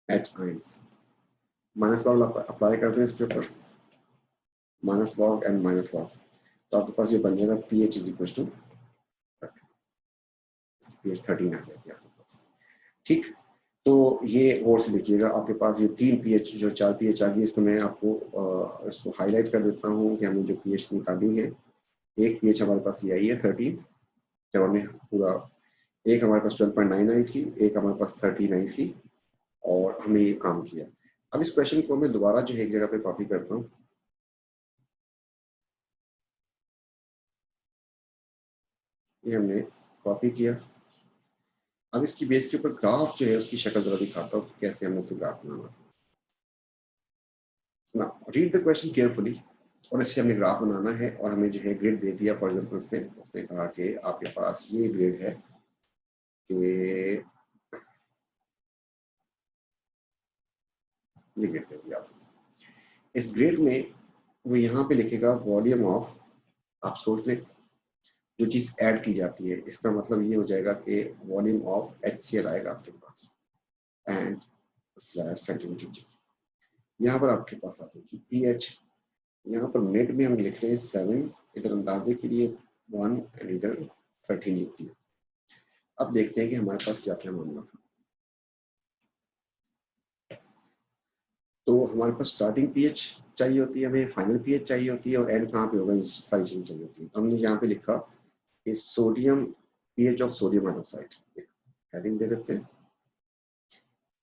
H ions। Minus log apply करते हैं इसके ऊपर, minus log and minus log, तो आपके पास ये बन जाएगा pH is equal to pH 13 आ गया आपके पास। ठीक, तो ये और से देखिएगा आपके पास ये 3 pH जो 4 pH आ गई, इसको मैं आपको इसको हाईलाइट कर देता हूँ कि हमने जो pH निकाली है। एक pH हमारे पास ये आई है 13, जब हमने पूरा, एक हमारे पास 12.9 आई थी, एक हमारे पास 13 आई थी, और हमने ये काम किया। अब इस क्वेश्चन को मैं दोबारा जो है एक जगह पे कॉपी करता हूँ, ये हमने कॉपी किया। अब इसकी बेस के ऊपर ग्राफ जो है उसकी शक्ल जरा दिखाता हूँ कैसे हमने इसे ग्राफ बनाना ना। रीड द क्वेश्चन केयरफुली, और इससे हमने ग्राफ बनाना है और हमें जो है ग्रिड दे दिया। फॉर एग्जाम्पल उसने कहा कि आपके पास ये ग्रिड है कि ये ग्रिड दे दिया। इस ग्रिड में वो यहाँ पे लिखेगा वॉल्यूम ऑफ, आप सोच लें जो चीज ऐड की जाती है, इसका मतलब ये हो जाएगा कि वॉल्यूम ऑफ HCl आएगा आपके पास एंड स्लैश सेंटीमीटर। यहाँ पर आपके पास आती है pH, यहाँ पर मिनट में हम लिख रहे हैं 7, इधर अंदाजे के लिए 1 एंड इधर 13 लिख दिया। अब देखते हैं कि हमारे पास क्या क्या मामला था। तो हमारे पास स्टार्टिंग pH चाहिए होती है, हमें फाइनल pH चाहिए होती है, और एंड कहाँ पे होगा, ये सारी चीजें चाहिए होती है। तो हमने यहाँ पे लिखा कि sodium pH of sodium hydroxide, heading दे देते हैं।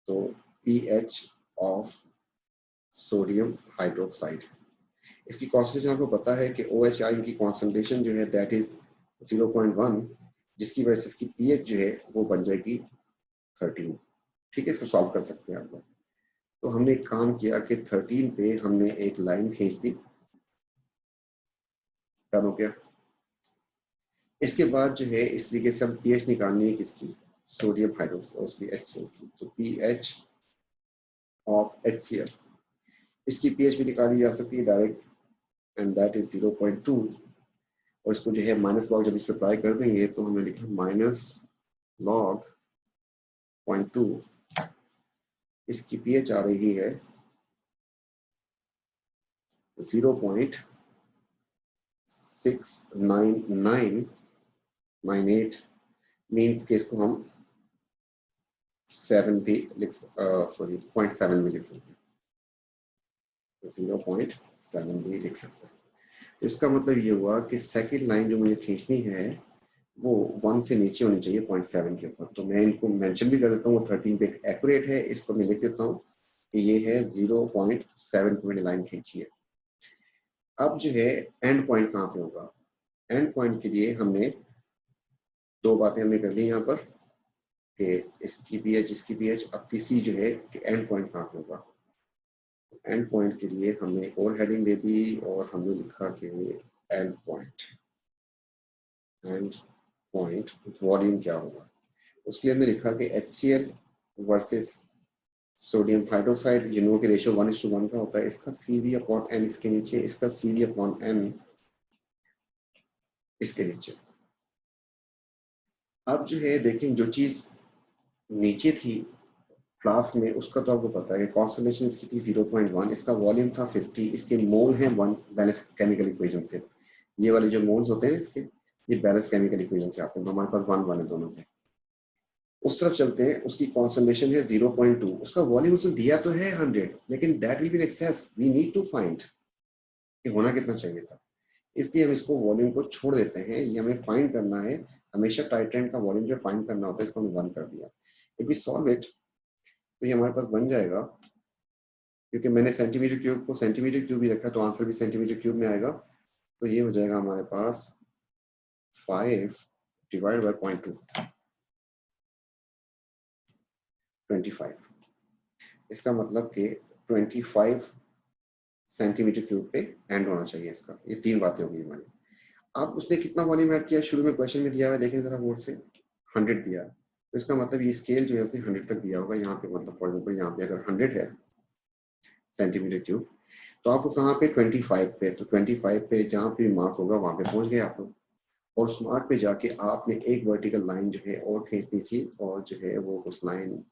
तो pH ऑफ सोडियम हाइड्रोक्साइड, इसकी कॉन्सेंट्रेशन आपको पता है कि OH की कॉन्सेंट्रेशन जो है दैट इज 0.1, जिसकी वजह से इसकी pH जो है वो बन जाएगी 13। ठीक है, इसको सॉल्व कर सकते हैं आप लोग। तो हमने एक काम किया कि 13 पे हमने एक लाइन खींच दी, डन हो गया। इसके बाद जो है इस तरीके से हम pH निकालनी है किसकी, सोडियम हाइड्रोक्साइड उसकी HCl की। तो pH ऑफ HCl, इसकी pH भी निकाली जा सकती है डायरेक्ट, एंड दैट इज 0.2। और इसको जो है माइनस लॉग जब इस पर अप्लाई कर देंगे तो हमने लिखा माइनस लॉग 0.2, इसकी pH आ रही है 0.69998, मीन्स के इसको हम 7 भी लिख 0.7 भी लिख सकते हैं, 0.7 भी लिख सकते हैं। तो इसका मतलब ये हुआ कि सेकेंड लाइन जो मुझे खींचनी है वो 1 से नीचे होनी चाहिए 0.7 के ऊपर। तो मैं इनको मेंशन भी कर देता हूँ, वो 13 पे एक्यूरेट है, इसको मैं लिख देता हूँ कि ये है 0.7 पे मैंने लाइन खींची है। अब जो है एंड पॉइंट कहाँ पे होगा, एंड पॉइंट के लिए हमने दो बातें हमने कर ली यहाँ पर कि इसकी pH इसकी pH। अब तीसरी जो है कि एंड पॉइंट कहाँ पे होगा। एंड पॉइंट के लिए हमने एक और हेडिंग दे दी और हमने लिखा कि एंड पॉइंट वॉल्यूम क्या होगा। उसके लिए हमने लिखा कि HCl वर्सेस सोडियम हाइड्रोक्साइड, ये नो के रेशियो 1:1 का होता है, इसका CV/N इसके नीचे, इसका CV/N इसके नीचे। अब जो है देखें, जो चीज नीचे थी फ्लास्क में उसका तो आपको पता है कि कॉन्सेंट्रेशन इसकी थी 0.1, इसका वॉल्यूम था 50, इसके मोल हैं 1 बैलेंस केमिकल इक्वेशन से। ये वाले जो मोल्स होते हैं इसके, ये बैलेंस केमिकल इक्वेशन से आते हैं, तो हमारे पास 1 है दोनों पे। उस तरफ चलते हैं, उसकी कॉन्सेंट्रेशन है 0.2, उसका वॉल्यूम उसने दिया तो है 100, लेकिन that will be in excess, we need to find कि होना कितना चाहिए था। इसलिए हम इसको वॉल्यूम को छोड़ देते हैं, ये हमें फाइंड करना है। हमेशा टाइट्रेंट का वॉल्यूम जो फाइंड करना होता है इसको हमने 1 कर दिया। इफ वी सॉल्व इट तो ये हमारे पास बन जाएगा, क्योंकि मैंने सेंटीमीटर क्यूब को सेंटीमीटर क्यूब ही रखा तो आंसर भी सेंटीमीटर क्यूब में आएगा। तो ये हो जाएगा हमारे पास 5 डिवाइड बाय 0.2, 25। इसका मतलब कि 25 सेंटीमीटर क्यूब पे एंड होना चाहिए इसका। ये 3 बातें होगी हमारी। आप उसने कितना वॉल्यूम ऐड किया, शुरू में क्वेश्चन में दिया हुआ है, देखें जरा बोर्ड से 100 दिया, तो इसका मतलब ये स्केल जो है उसने 100 तक दिया होगा। यहाँ पे मतलब फॉर एग्जाम्पल यहाँ पे अगर 100 है सेंटीमीटर क्यूब, तो आपको कहाँ पे 25 पे, तो 25 पे जहाँ पे मार्क होगा वहां पे पहुंच गए आप लोग। और उस मार्क पे जाके आपने एक वर्टिकल लाइन जो है और खींचनी थी, और जो है वो उस लाइन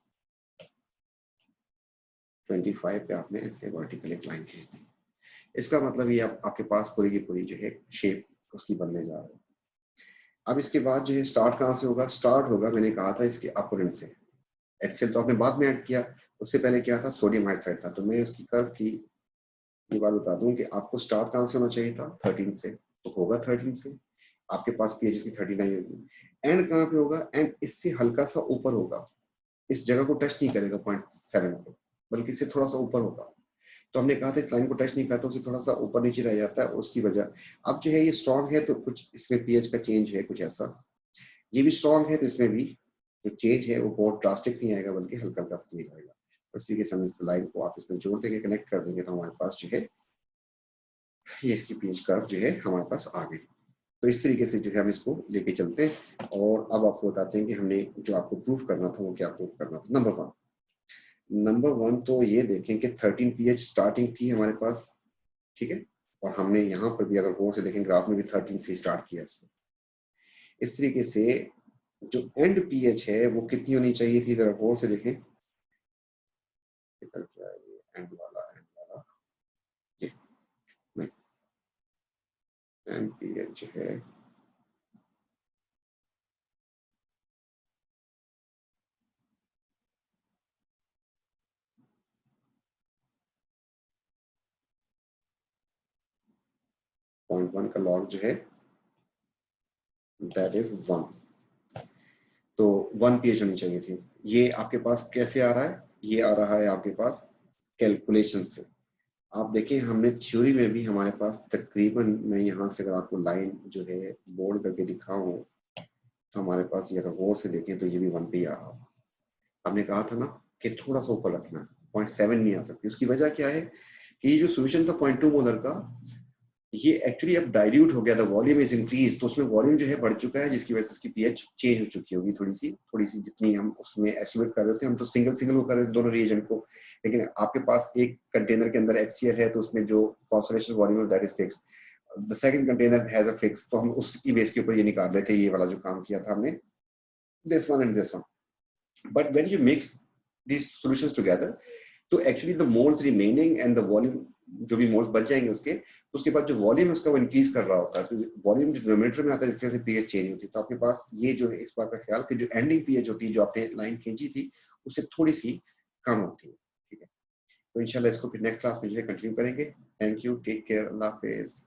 25 पे आपने ऐसे वर्टिकल एक लाइन खींच दी। इसका मतलब ये आपके पास पूरी की पूरी जो है शेप उसकी बनने जा रही है। अब इसके बाद जो है स्टार्ट कहाँ से होगा, स्टार्ट होगा मैंने कहा था इसके अपोनेंट से। HCl तो आपने बाद में ऐड किया, उससे पहले क्या था, सोडियम हाइड्रोक्साइड था। तो मैं उसकी कर्व की ये बात बता दूं कि आपको स्टार्ट कहाँ से होना चाहिए था, 13 से, तो होगा 13 से। आपके पास pH की 39 होगी। एंड कहाँ पे होगा, एंड इससे हल्का सा ऊपर होगा, इस जगह को टच नहीं करेगा 0.7 को, बल्कि इससे थोड़ा सा ऊपर होगा। तो हमने कहा था इस लाइन को टच नहीं करता, उसे थोड़ा सा ऊपर नीचे रह जाता है, और उसकी वजह अब जो है ये स्ट्रॉन्ग है तो कुछ इसमें pH का चेंज है कुछ ऐसा, ये भी स्ट्रॉन्ग है, तो इसमें भी जो चेंज है वो बहुत ड्रास्टिक नहीं आएगा, बल्कि हल्का हल्का चेंज आएगा। इस तरीके से हम इस लाइन को आप इसमें जोड़ देंगे, कनेक्ट कर देंगे, तो हमारे पास जो है ये इसकी पीएच कर्व जो है हमारे पास आ गई। तो इस तरीके से जो है हम इसको लेके चलते हैं, और अब आपको बताते हैं कि हमने जो आपको प्रूफ करना था वो क्या प्रूफ करना था। नंबर वन तो ये देखें कि 13 पीएच स्टार्टिंग थी हमारे पास, ठीक है, और हमने यहाँ पर भी अगर गौर से देखें ग्राफ में भी 13 से स्टार्ट किया इसको। इस तरीके से जो एंड पीएच है वो कितनी होनी चाहिए थी, अगर गौर से देखें इधर क्या है, ये एंड वाला ये नहीं, एंड पीएच जो है 0.1 का लॉग जो है दैट इज 1, तो 1 पीएच होनी चाहिए थी। ये आपके पास कैसे आ रहा है, ये आ रहा है आपके पास कैलकुलेशन से। आप देखें हमने थ्योरी में भी हमारे पास तकरीबन, मैं यहाँ से अगर आपको लाइन जो है बोल्ड करके दिखाऊं, तो हमारे पास ये अगर गौर से देखें तो ये भी 1 पे ही आ रहा होगा। हमने कहा था ना कि थोड़ा सा ऊपर रखना है, 0.7 नहीं आ सकती। उसकी वजह क्या है कि ये जो सोल्यूशन था 0.2 मोलर का, ये एक्चुअली अब डाइल्यूट हो गया था, वॉल्यूम इज इंक्रीज, तो उसमें वॉल्यूम जो है बढ़ चुका है, जिसकी वजह से इसकी पीएच चेंज हो चुकी होगी थोड़ी सी जितनी हम उसमें एस्टिमेट कर रहे थे। हम तो सिंगल को कर रहे थे दोनों रिएजेंट को, लेकिन आपके पास एक कंटेनर के अंदर HCl है, तो उसमें जो concentration volume that is fix, the second container has a fix, तो हम उसकी बेस के ऊपर ये निकाल रहे थे, ये वाला जो काम किया था हमने, this one and this one. But when you mix these solutions together, तो actually the moles remaining and the volume, जो भी मोल्स बच जाएंगे उसके बाद जो वॉल्यूम है उसका वो इंक्रीज कर रहा होता है, तो वॉल्यूम जो डिनोमिनेटर में आता है इसके वजह से पीएच चेंज होती है। तो आपके पास ये जो है इस बात का ख्याल कि जो एंडिंग पीएच होती है, जो आपने लाइन खींची थी, उससे थोड़ी सी कम होती है, ठीक है। तो इंशाल्लाह इसको फिर नेक्स्ट क्लास में जो है कंटिन्यू करेंगे। थैंक यू, टेक केयर, अल्लाह हाफिज।